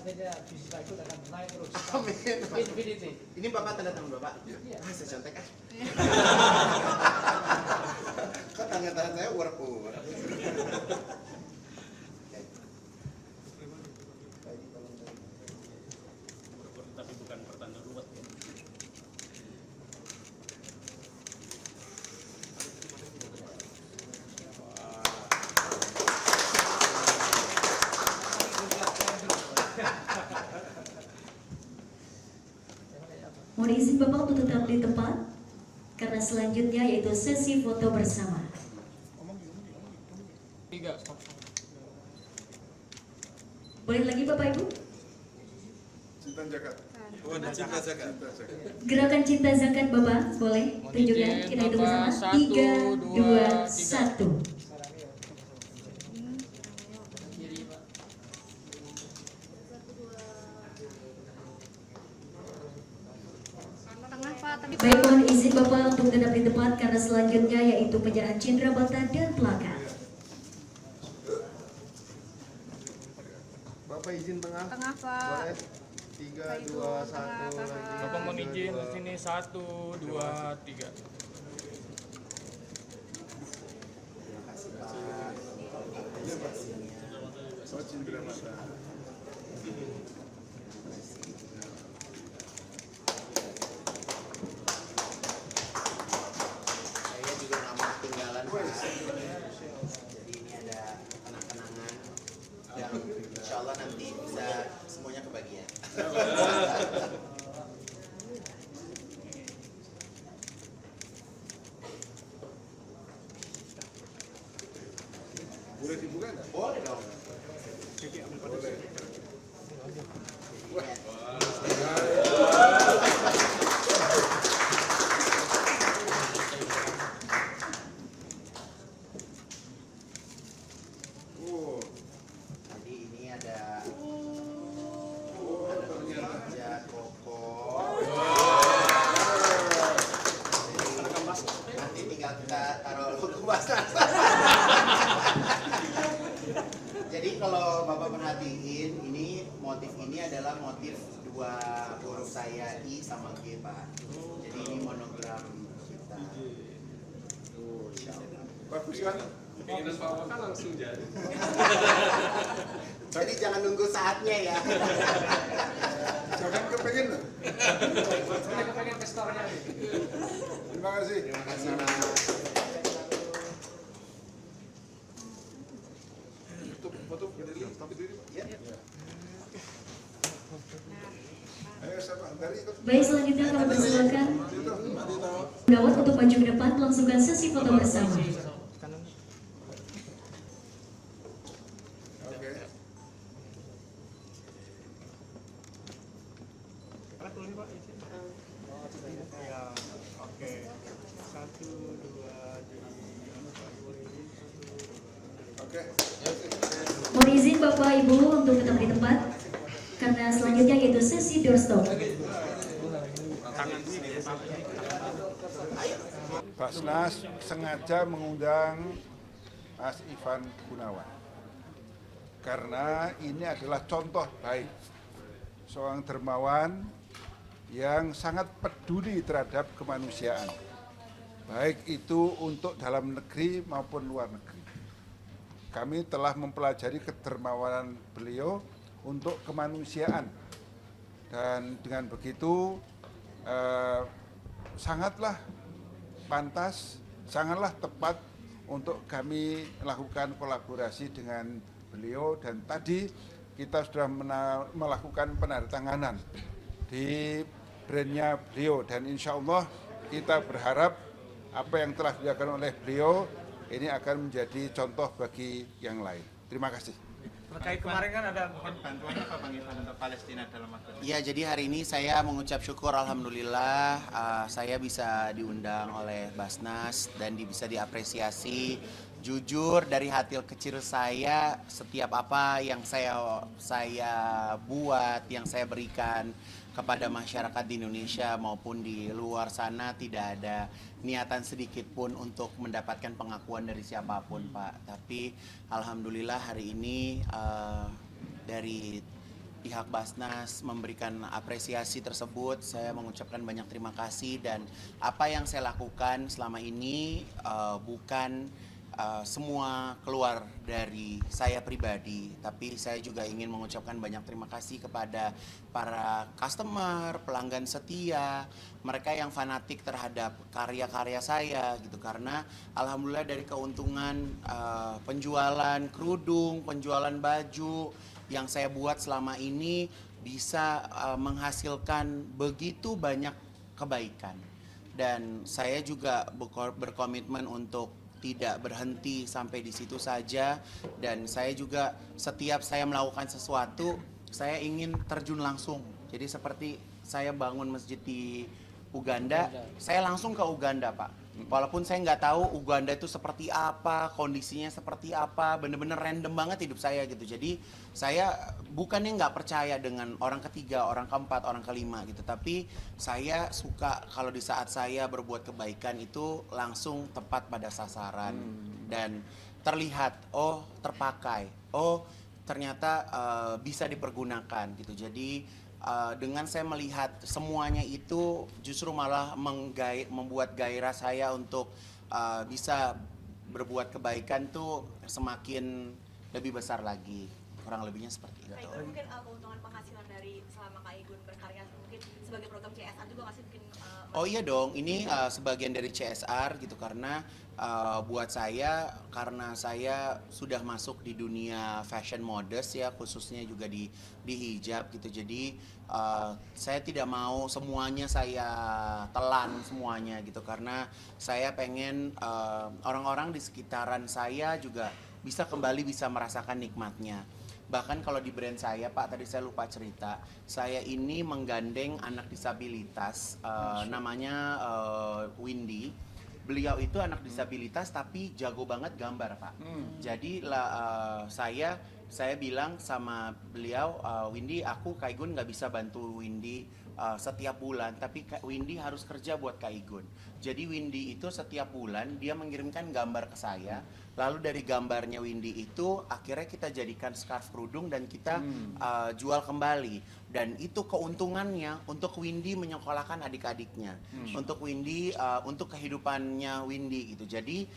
artinya bisa ikut akan naik terus. Amin. Infinity. Ini Bapak tanda tangan Bapak? Iya. Saya contek kan? Kok tanda tangan saya uar-uar? Tapi bukan pertanda ruwet ya. Mohon izin Bapak untuk tetap di tempat karena selanjutnya yaitu sesi foto bersama. Boleh lagi Bapak Ibu? Cinta Zakat. Cinta Zakat. Gerakan cinta zakat Bapak, boleh tunjukkan kita hitung bersama. 3, 2, 1. Baik, mohon izin Bapak untuk tetap di tempat karena selanjutnya yaitu penyerahan cenderamata dan plakat. Bapak izin tengah. Tengah, Pak. Boleh. 3, 2, 1 lagi. Bapak mohon izin di sini 1, 2, 3. Oh, cindera mata. Saya juga nggak mau ketinggalan Pak. Jadi ini ada kenang-kenangan yang insya Allah nanti bisa semuanya kebagian. Boleh dibuka nggak? Boleh dong. Boleh. Oh, Jadi ini ada ternyata. meja koko. Nanti tinggal kita taruh logo Basnas. Jadi kalau Bapak perhatiin, ini motif ini adalah motif dua huruf saya I sama G Pak. Jadi ini monogram kita. Tuh, insya Allah. Bagus kan? Keinginan Bapak kan langsung jadi. Jadi jangan nunggu saatnya ya. Jangan kepengen loh. Saya kepengen ke store-nya nih. Terima kasih. Terima kasih Mas. Foto berdiri, tapi diri Pak. Ya. Ayo siapa? Dari ikut. Baik, selanjutnya kami persilakan Dito, Pak Dito. Dawat untuk maju ke depan melangsungkan sesi foto bersama. Oke. Oke. 1, 2, 3. Oke. Mohon izin Bapak Ibu untuk tetap di tempat karena selanjutnya yaitu sesi doorstop. Basnas sengaja mengundang Mas Ivan Gunawan karena ini adalah contoh baik seorang dermawan yang sangat peduli terhadap kemanusiaan, baik itu untuk dalam negeri maupun luar negeri. Kami telah mempelajari kedermawanan beliau untuk kemanusiaan dan dengan begitu sangatlah pantas, sangatlah tepat untuk kami melakukan kolaborasi dengan beliau dan tadi kita sudah melakukan penandatanganan di brandnya beliau dan insya Allah kita berharap apa yang telah dilakukan oleh beliau ini akan menjadi contoh bagi yang lain. Terima kasih. Terkait kemarin kan ada bantuannya Pak Bang Ivan untuk Palestina dalam waktu ini. Ya, jadi hari ini saya mengucap syukur alhamdulillah saya bisa diundang oleh Basnas dan bisa diapresiasi. Jujur dari hati kecil saya, setiap apa yang saya buat, yang saya berikan kepada masyarakat di Indonesia maupun di luar sana tidak ada niatan sedikit pun untuk mendapatkan pengakuan dari siapapun, Pak. Tapi alhamdulillah hari ini dari pihak Basnas memberikan apresiasi tersebut. Saya mengucapkan banyak terima kasih, dan apa yang saya lakukan selama ini bukan semua keluar dari saya pribadi, tapi saya juga ingin mengucapkan banyak terima kasih kepada para customer, pelanggan setia, mereka yang fanatik terhadap karya-karya saya gitu, karena alhamdulillah dari keuntungan penjualan kerudung, penjualan baju yang saya buat selama ini bisa menghasilkan begitu banyak kebaikan, dan saya juga berkomitmen untuk tidak berhenti sampai di situ saja. Dan saya juga setiap saya melakukan sesuatu, saya ingin terjun langsung. Jadi seperti saya bangun masjid di Uganda, saya langsung ke Uganda, Pak. Walaupun saya nggak tahu Uganda itu seperti apa, kondisinya seperti apa, bener-bener random banget hidup saya gitu. Jadi saya bukannya nggak percaya dengan orang ketiga, orang keempat, orang kelima gitu, tapi saya suka kalau di saat saya berbuat kebaikan itu langsung tepat pada sasaran dan terlihat, oh terpakai, oh ternyata bisa dipergunakan gitu. Jadi dengan saya melihat semuanya itu justru malah membuat gairah saya untuk bisa berbuat kebaikan tuh semakin lebih besar lagi. Kurang lebihnya seperti itu. Kak Igun, mungkin keuntungan penghasilan dari selama Kak Igun berkarya mungkin sebagai program CSR juga masih mungkin Oh iya dong, ini sebagian dari CSR gitu, karena buat saya, karena saya sudah masuk di dunia fashion modest ya, khususnya juga di hijab gitu. Jadi saya tidak mau semuanya saya telan semuanya gitu, karena saya pengen orang-orang di sekitaran saya juga bisa kembali bisa merasakan nikmatnya. Bahkan kalau di brand saya, Pak, tadi saya lupa cerita, saya ini menggandeng anak disabilitas, namanya Windy. Beliau itu anak disabilitas tapi jago banget gambar, Pak. Jadi saya bilang sama beliau, Windy, aku Kak Igun nggak bisa bantu Windy setiap bulan, tapi Windy harus kerja buat Kak Igun. Jadi Windy itu setiap bulan dia mengirimkan gambar ke saya, lalu dari gambarnya Windy itu akhirnya kita jadikan scarf kerudung dan kita jual kembali. Dan itu keuntungannya untuk Windy menyekolahkan adik-adiknya, untuk Windy, untuk kehidupannya Windy gitu. Jadi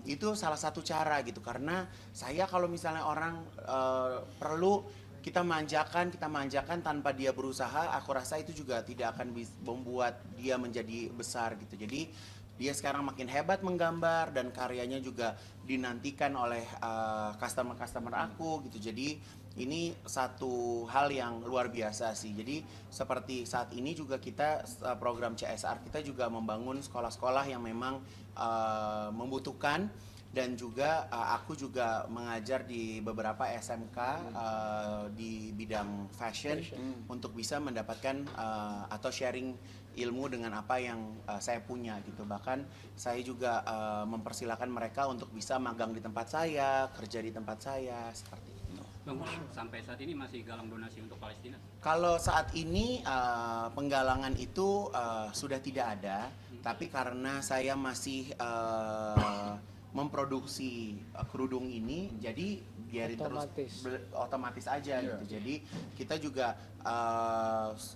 itu salah satu cara gitu, karena saya kalau misalnya orang perlu kita manjakan tanpa dia berusaha, aku rasa itu juga tidak akan membuat dia menjadi besar gitu. Jadi dia sekarang makin hebat menggambar dan karyanya juga dinantikan oleh customer-customer aku gitu. Jadi ini satu hal yang luar biasa sih. Jadi seperti saat ini juga kita program CSR kita juga membangun sekolah-sekolah yang memang membutuhkan. Dan juga aku juga mengajar di beberapa SMK di bidang fashion untuk bisa mendapatkan atau sharing ilmu dengan apa yang saya punya gitu. Bahkan saya juga mempersilahkan mereka untuk bisa magang di tempat saya, kerja di tempat saya, seperti itu. Bang, sampai saat ini masih galang donasi untuk Palestina? Kalau saat ini penggalangan itu sudah tidak ada, tapi karena saya masih memproduksi kerudung ini, jadi biarin otomatis aja gitu. Jadi kita juga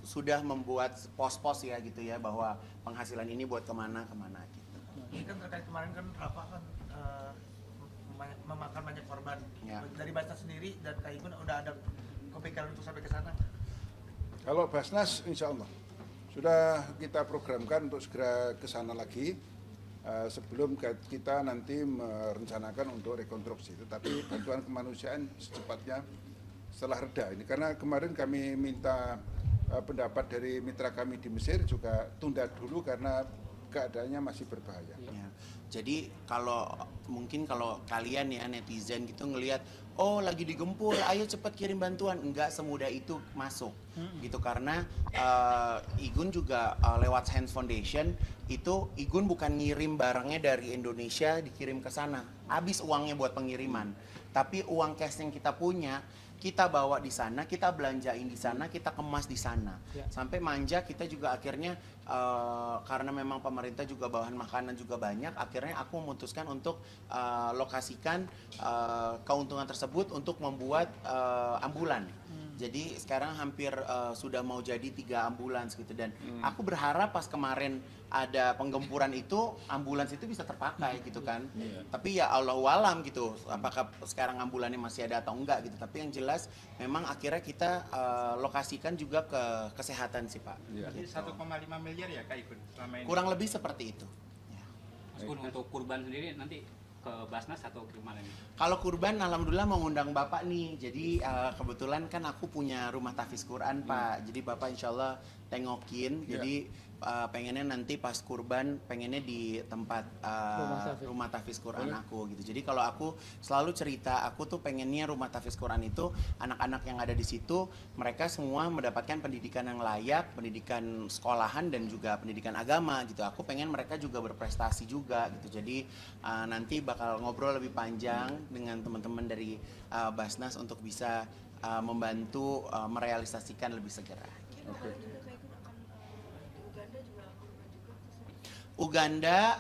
sudah membuat pos-pos ya gitu ya, bahwa penghasilan ini buat kemana gitu. Ini kan terkait kemarin kan Rafa kan memakan banyak korban. Ya. Dari Basnas sendiri dan Kak Igun udah ada kepikiran untuk sampai ke sana? Kalau Basnas insya Allah sudah kita programkan untuk segera ke sana lagi. Sebelum kita nanti merencanakan untuk rekonstruksi, tetapi bantuan kemanusiaan secepatnya setelah reda ini, karena kemarin kami minta pendapat dari mitra kami di Mesir juga tunda dulu karena keadaannya masih berbahaya. Ya. Jadi mungkin kalau kalian ya netizen gitu ngelihat, oh lagi digempur, ayo cepat kirim bantuan, enggak semudah itu masuk gitu, karena Igun juga lewat Hands Foundation itu Igun bukan ngirim barangnya dari Indonesia dikirim ke sana, habis uangnya buat pengiriman, tapi uang cash yang kita punya kita bawa di sana, kita belanjain di sana, kita kemas di sana. Sampai manja kita juga akhirnya karena memang pemerintah juga bahan makanan juga banyak, akhirnya aku memutuskan untuk lokasikan keuntungan tersebut untuk membuat ambulan. Jadi sekarang hampir sudah mau jadi 3 ambulans gitu, dan aku berharap pas kemarin ada penggempuran itu ambulans itu bisa terpakai gitu kan. Tapi ya Allahu alam gitu, apakah sekarang ambulannya masih ada atau enggak gitu. Tapi yang jelas memang akhirnya kita lokasikan juga ke kesehatan sih Pak. Jadi 1,5 miliar ya Kak Igun selama ini? Kurang lebih seperti itu. Mas Gun, untuk kurban sendiri nanti ke Basnas atau ke mana nih? Kalau kurban, alhamdulillah mau ngundang Bapak nih. Jadi kebetulan kan aku punya rumah tahfiz Quran Pak. Jadi Bapak insya Allah tengokin. Jadi pengennya nanti pas kurban, pengennya di tempat rumah tahfiz Quran aku gitu. Jadi kalau aku selalu cerita, aku tuh pengennya rumah tahfiz Quran itu anak-anak yang ada di situ mereka semua mendapatkan pendidikan yang layak, pendidikan sekolahan dan juga pendidikan agama gitu. Aku pengen mereka juga berprestasi juga gitu. Jadi nanti bakal ngobrol lebih panjang dengan teman-teman dari Basnas untuk bisa membantu merealisasikan lebih segera. Uganda,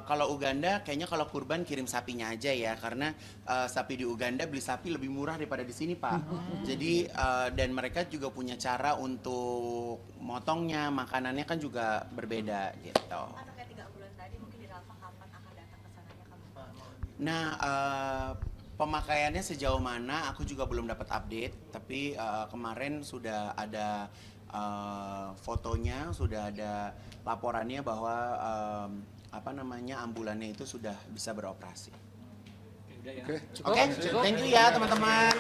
kalau Uganda kayaknya kalau kurban kirim sapinya aja ya, karena sapi di Uganda beli sapi lebih murah daripada di sini Pak. Jadi dan mereka juga punya cara untuk motongnya, makanannya kan juga berbeda gitu. Terkait 3 bulan tadi mungkin di Rafa kapan akan datang ke sananya kamu? Nah, pemakaiannya sejauh mana aku juga belum dapat update, tapi kemarin sudah ada fotonya, sudah ada laporannya bahwa ambulannya itu sudah bisa beroperasi. Udah ya. Oke, thank you ya teman-teman.